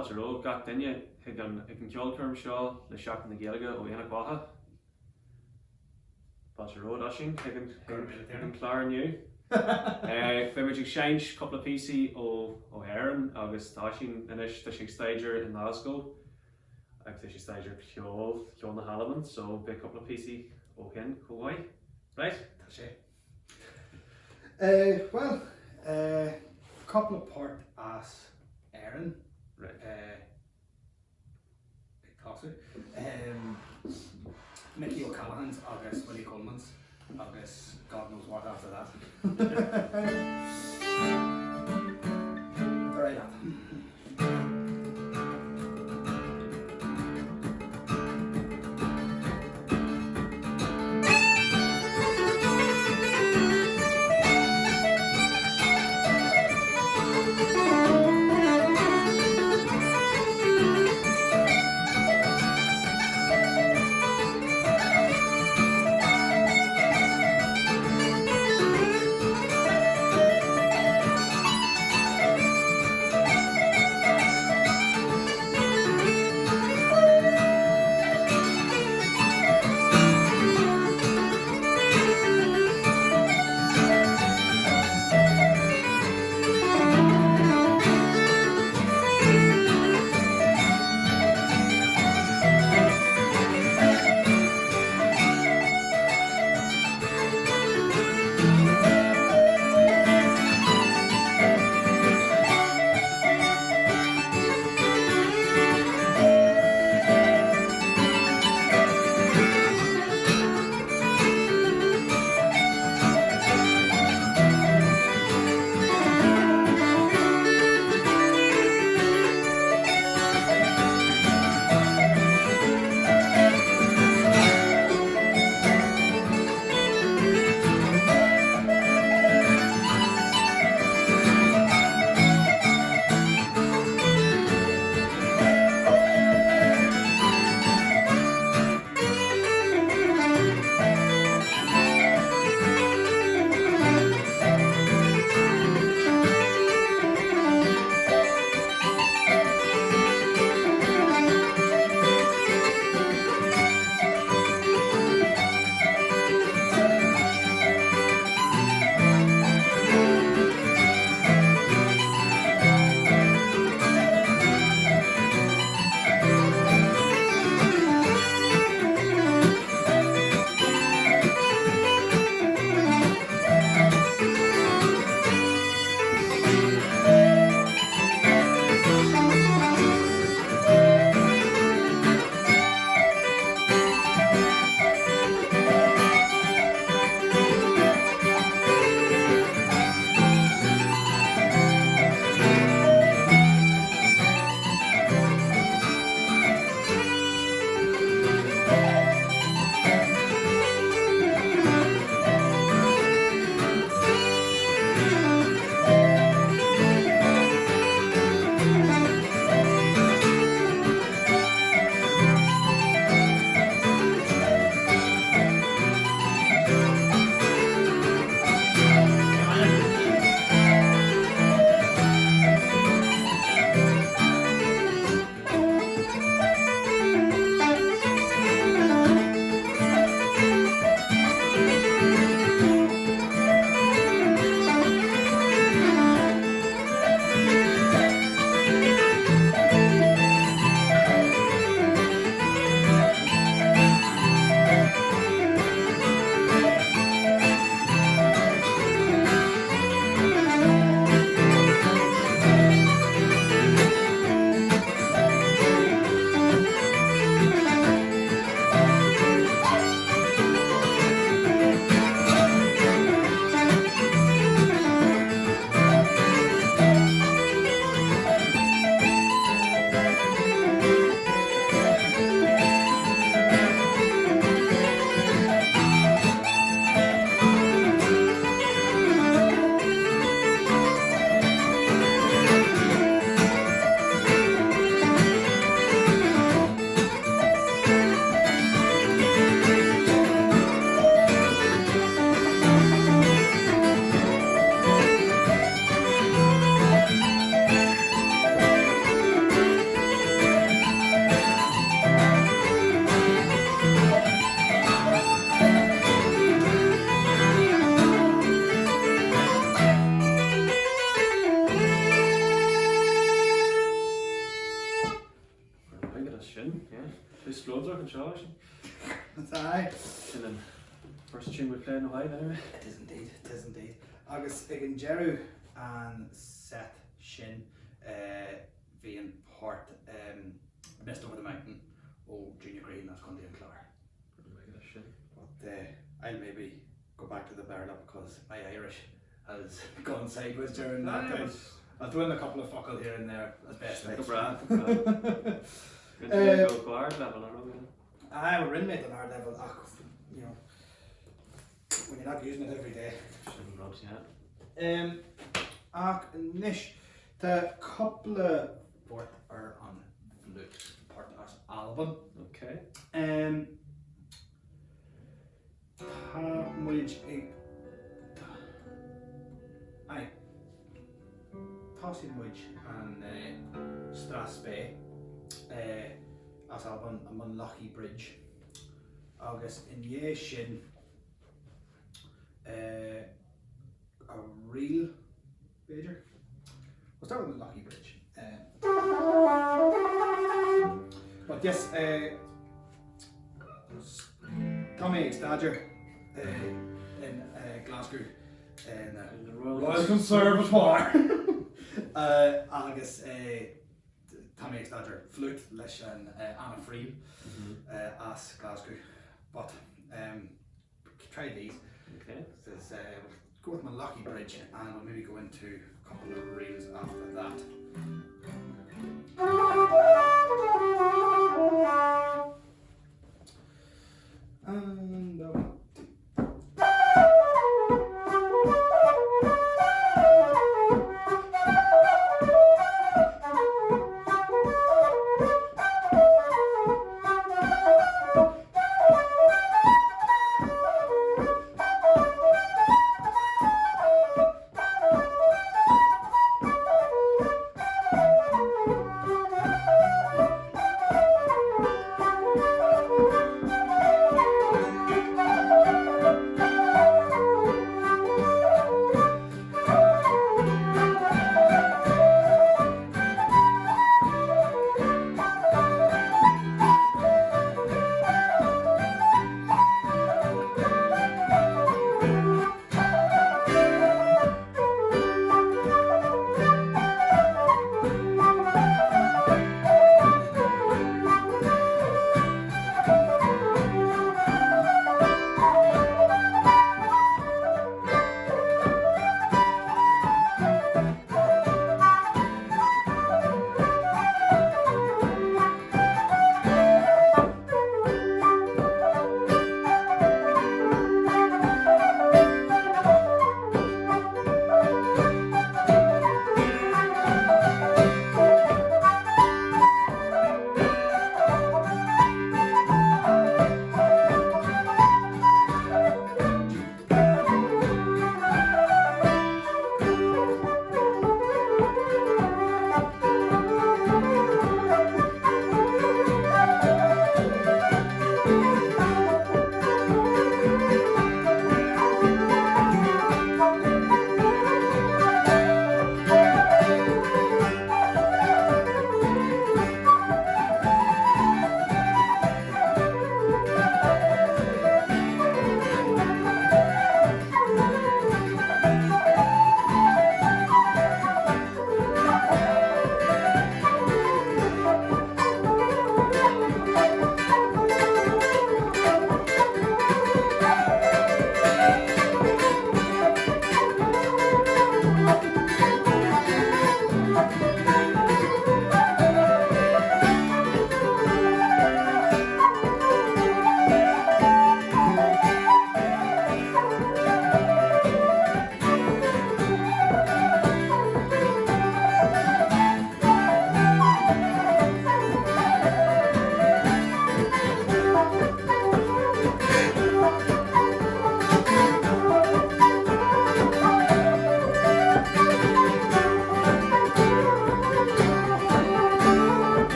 Báte ró gach duine ag an ceolchoirm seo le seachtain na Gaeilge ó dhéanana Mhacha. Báte ró sin ag an chláir nniu. Fimiid seint couple of PC ó Éireann agus tá sin inis tá sin stager in Glasgow agus tá sin stager ceol na Hallman, so be couple of PC ó hin cóhaid. Right? Tá sé. Well, couple of part as Éireann. Right. Mickey O'Callaghan's agus Willie Coleman's agus God knows what after that. Very up. This floods are control. That's alright. And then first tune we played in a while anyway. It is indeed, it is indeed. Agus igen Jeru and Seth Shin Vian Port Missed Over the Mountain Junior Green as Cundy and Clar. But I'll maybe go back to the barrel up because my Irish has gone sideways during that time. I'll throw in a couple of fuckle here and there as best I can. Guard level, I we're inmate on our level. You know, when you're not using it every day. Nish, the couple of fourth are on flute part of our album. Okay. Which Tossin Wedge and Strasbe as album a Munlucky Bridge. August in Ye Shin a real major. We'll start with the Lucky Bridge. But yes, Tommy Extadger in Glasgow in the Royal Conservatoire. Agus Tommy Extadger flute leis an Anna Freel as Glasgow. But try these. Okay. Says, we'll go with my Lucky Bridge and we'll maybe go into a couple of reels after that. And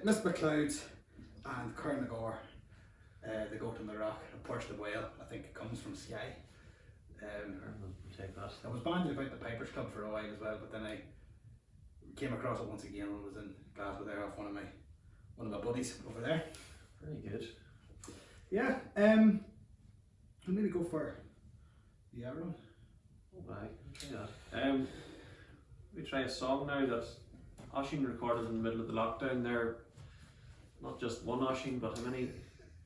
Mist McLeod and Carnagore, the goat on the rock, and Perch the whale. I think it comes from Skye. Take that. I was bandied about the Pipers Club for a while as well, but then I came across it once again and was in Glasgow there off one of my buddies over there. Very good. Yeah, I'll maybe go for the Ireland. Oh, aye, try that. We try a song now that Oisin recorded in the middle of the lockdown there. Not just one Oisin, but how many?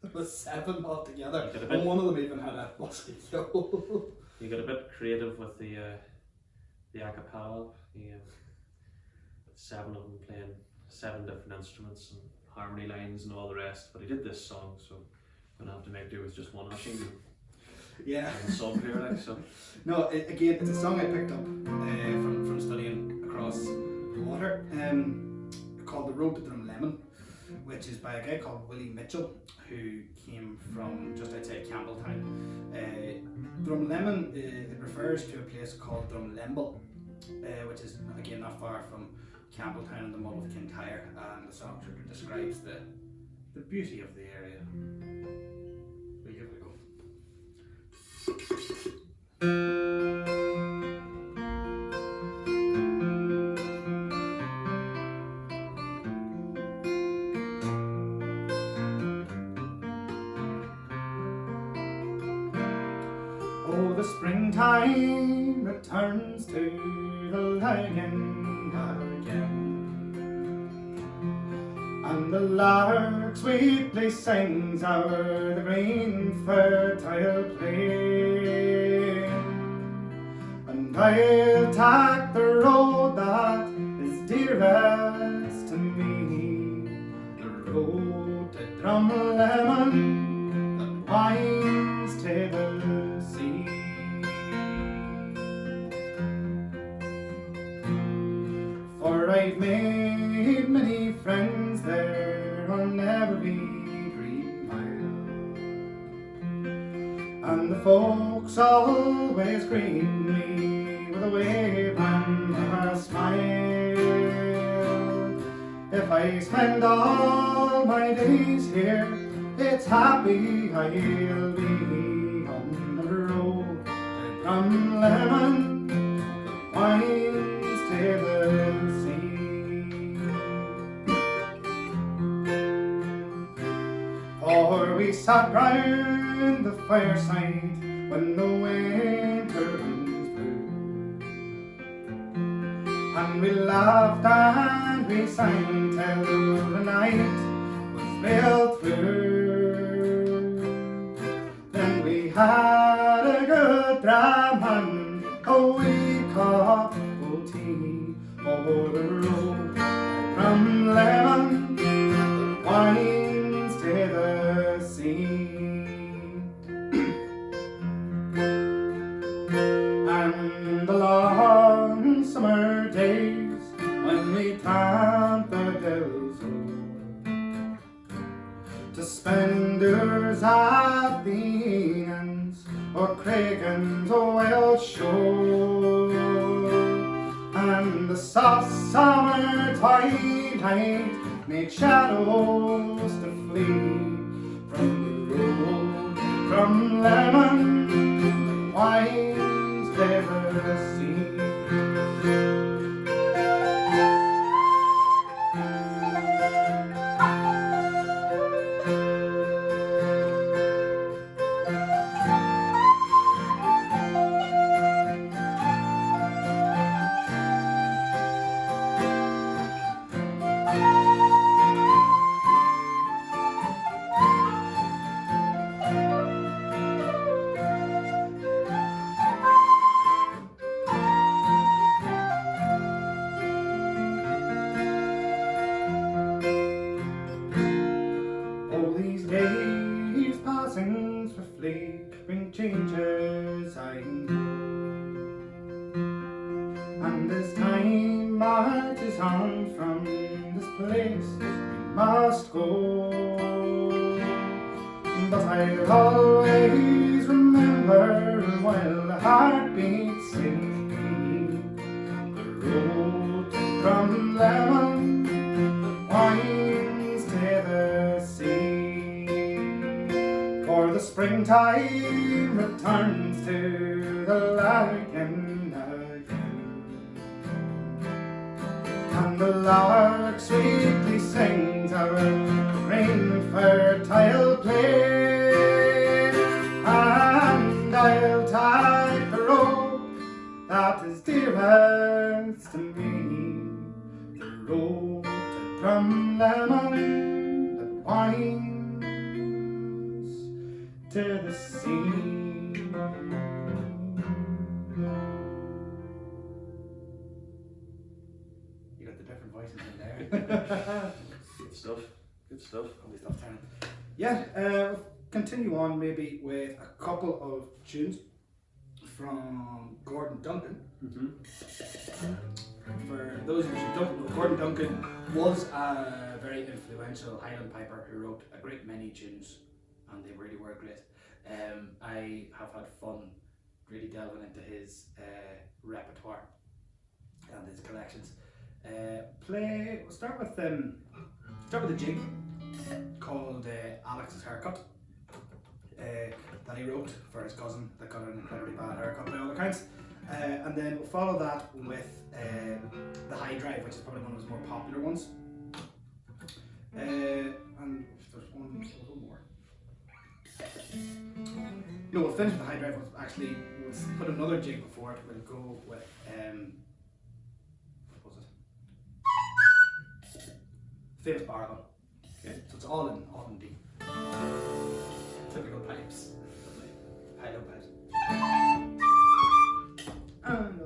There was 7 altogether, You got a and bit- one of them even had a musky yo. You got a bit creative with the a cappella. The 7 of them playing 7 different instruments and harmony lines and all the rest. But he did this song, so I'm gonna have to make do with just one Oisin Yeah. and sub here, like so. No, again, it's a song I picked up from studying across the water, called The Road to Drumlemon, which is by a guy called Willie Mitchell, who came from just outside Campbelltown. Drumlemon, it refers to a place called Drumlemble, which is again not far from Campbelltown and the Mull of Kintyre, and the song describes the beauty of the area. We'll give it a go. Oh, the springtime returns to the Lagan again, and the lark sweetly sings o'er the green fertile plain. And I'll take the road that is dearest to me, the road to Drumlemon that winds to the sea. For I've made many friends there on every green mile, and the folks always greet me with a wave and a smile. If I spend all my days here, it's happy I'll be on the road to Drumlemon that winds to the sea. For we sat round the fireside when the winter winds blew, and we laughed and we sang till the night was well through. Then we had a good dram and a wee cup of tea over the road from Drumlemon that winds to the sea. And the long summer days when we tramped the hills o'er to spend hours at the Eanans or Craigan's Welsh shore, and the soft summer twilight made shadows to flee from the road from Drumlemon that winds to the sea. Days passing swiftly bring changes, I know, and as time marches on from this place we must go. But I'll always remember while the heart beats in me the road from Drumlemon that winds springtime returns to the lichen again, and the lark sweetly sings of a green fertile plain, and I'll take the road that is dearest to me, the road to Drumlemon that winds to the sea. You got the different voices in there. Good stuff. Good stuff. Lovely stuff, Tiarnán. Yeah, we'll continue on maybe with a couple of tunes from Gordon Duncan. For those of you who don't know, Gordon Duncan was a very influential Highland piper who wrote a great many tunes, and they really were great. I have had fun really delving into his repertoire and his collections. We'll start with a jig called Alex's Haircut that he wrote for his cousin that got an incredibly bad haircut by all accounts. And then we'll follow that with the High Drive, which is probably one of his more popular ones. And if there's one more. No, we'll finish with the High Drive. We'll put another jig before it. We'll go with what was it? Famous Barabon. Okay. So it's all in D. Typical pipes. High low pipes. And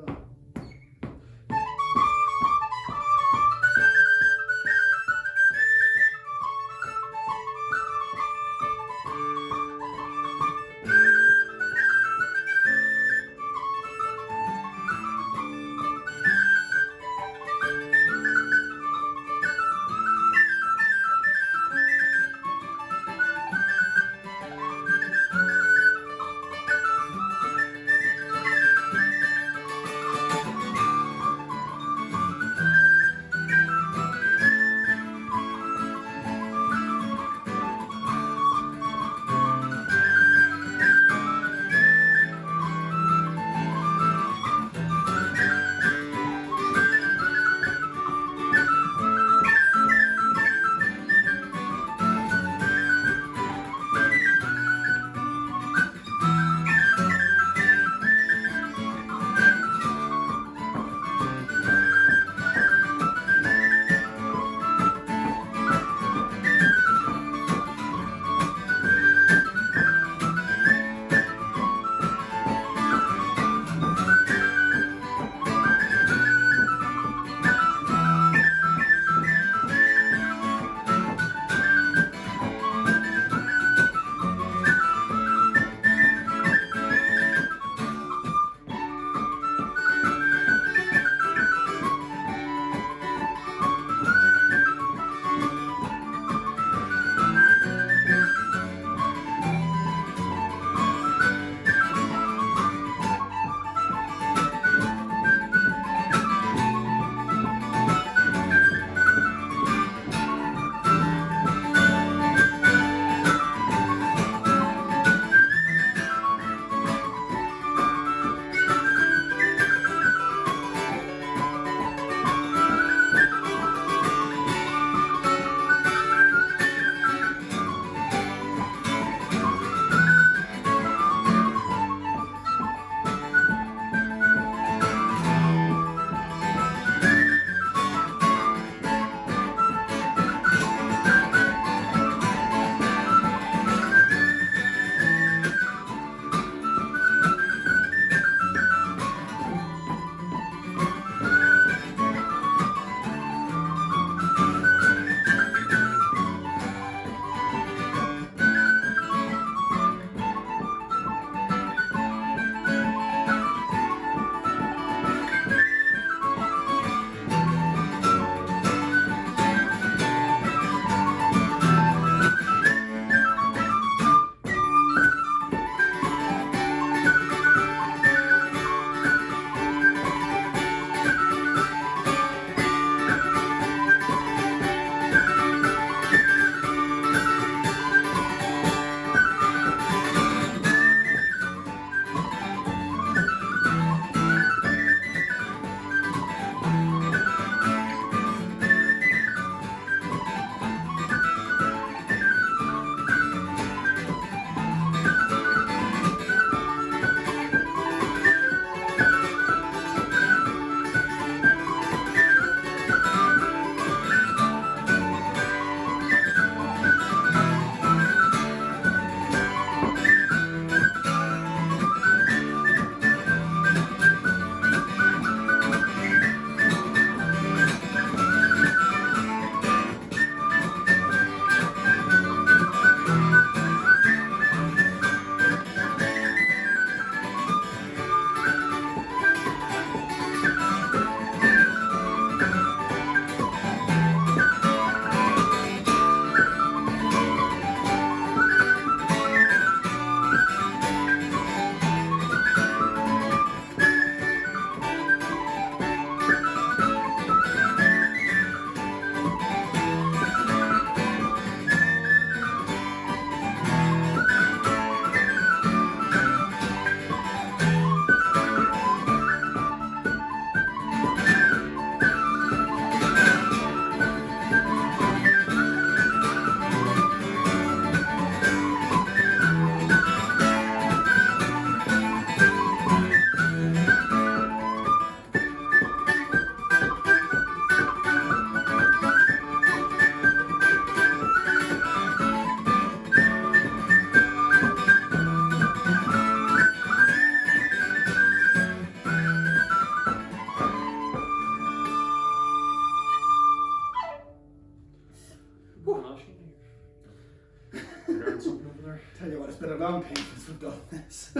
Learn something over there. Tell you what, it's been a long time since we've done this.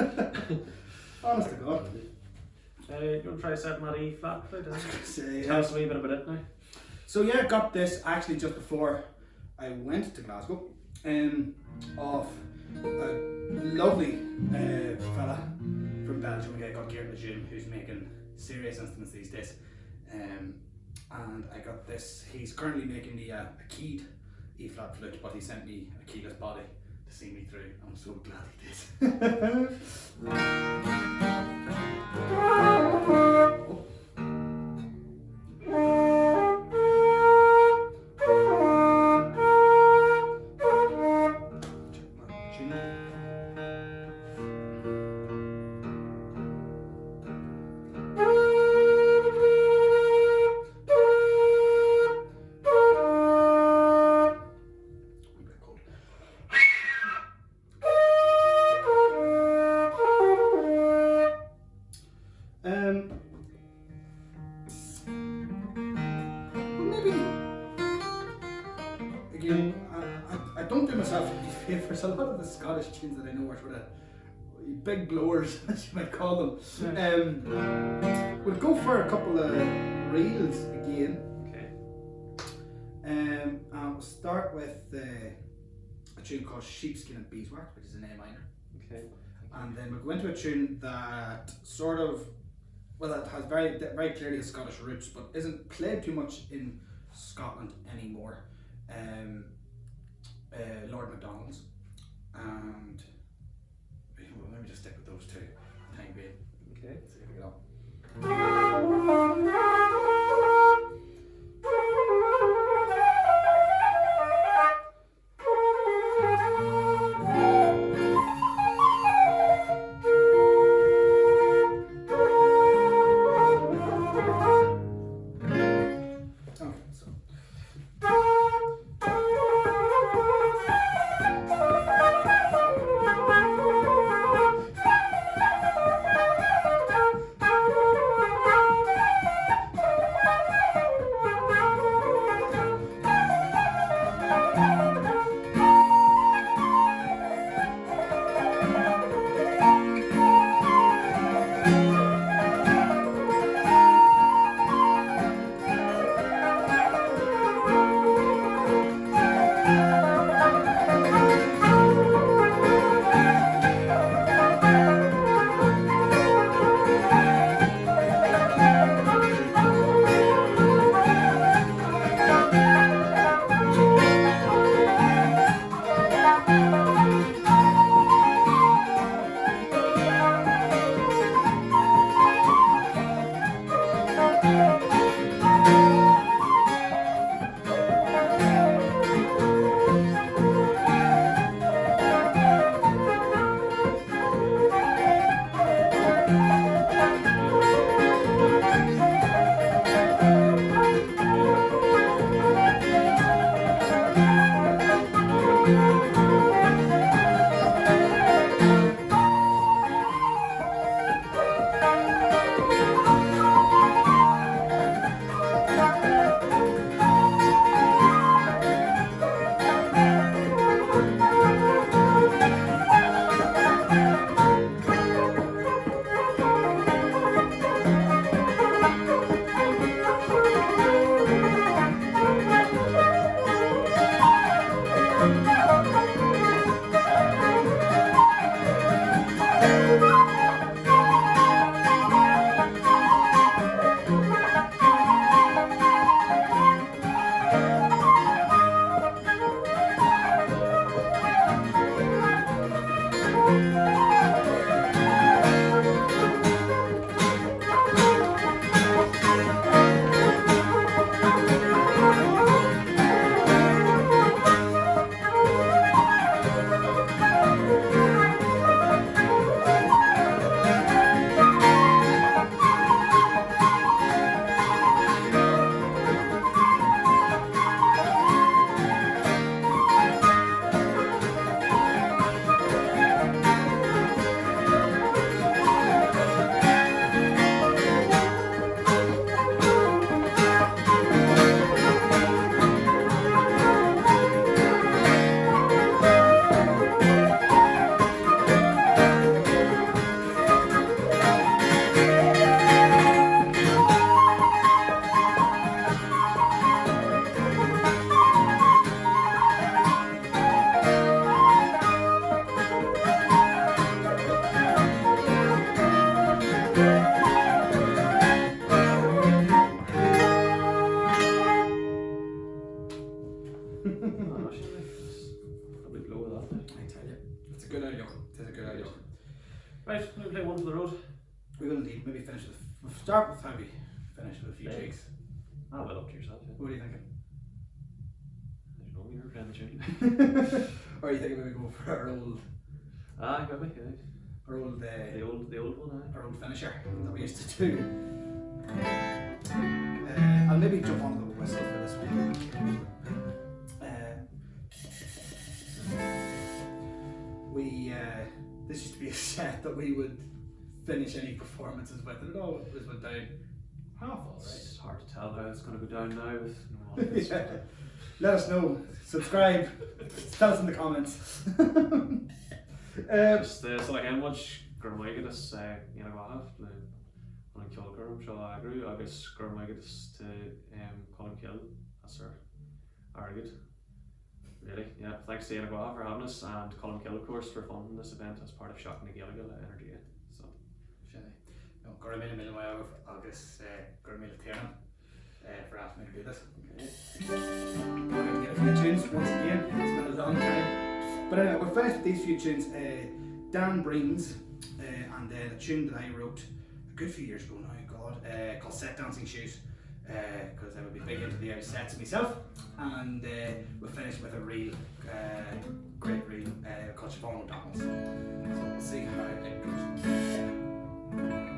Honest to God. You want to try setting that E flat? Say, Tell us a wee bit about it now. So yeah, got this actually just before I went to Glasgow, of a lovely fella from Belgium, a guy called Gaeilge, who's making serious instruments these days. And I got this. He's currently making me a keyed E flat flute, but he sent me a keyless body to see me through. I'm so glad he did. I don't do myself any favours. A lot of the Scottish tunes that I know are sort of big blowers, as you might call them. We'll go for a couple of reels again. Okay. And we'll start with a tune called Sheepskin and Beeswax, which is in A minor. Okay. And then we'll go into a tune that sort of, well, that has very clearly has Scottish roots, but isn't played too much in Scotland anymore. Lord MacDonald's, and well, let me just stick with those two. Time being. Okay. So here we go. No, actually, probably blow with that. I tell you, it's a good idea. It's a good idea. Right, we'll play one for the road. We will indeed maybe finish with. We'll start with how we finish with a few Yeah. jigs. Ah, well, up to yourself. Yeah. What are you thinking? I don't know, you're playing the tune. Or are you thinking maybe go for our old, Ah, got me. Yeah. our old, The old one. our old finisher that we used to do? I'll maybe jump on the whistle for this one. This used to be a set that we would finish any performances with, and it always went down half all right. It's hard to tell how it's going to go down now with no audience. Yeah. Let us know. Subscribe. Tell us in the comments. Just so like how much Gurmaigadis Gaeilge le Ceolchoirm shall I agree? I guess Gurmaigadis to Colmcille as our argued. Really, yeah. Thanks to Gaeilge for having us, and Colmcille of course for funding this event as part of Shocking the Gaeilge Energy. So No, Gurmile Milway August Gurmile Tiarnán for asking me to do this. We're going to get a few tunes once again. It's been a long time. But anyway, we're finished with these few tunes. Dan Breen's and then a tune that I wrote a good few years ago now, God, called Set Dancing Shoes. Because I would be big into the sets myself. And we'll finish with a real, great reel called Ceolchoirm le Colmcille. So we'll see how it goes.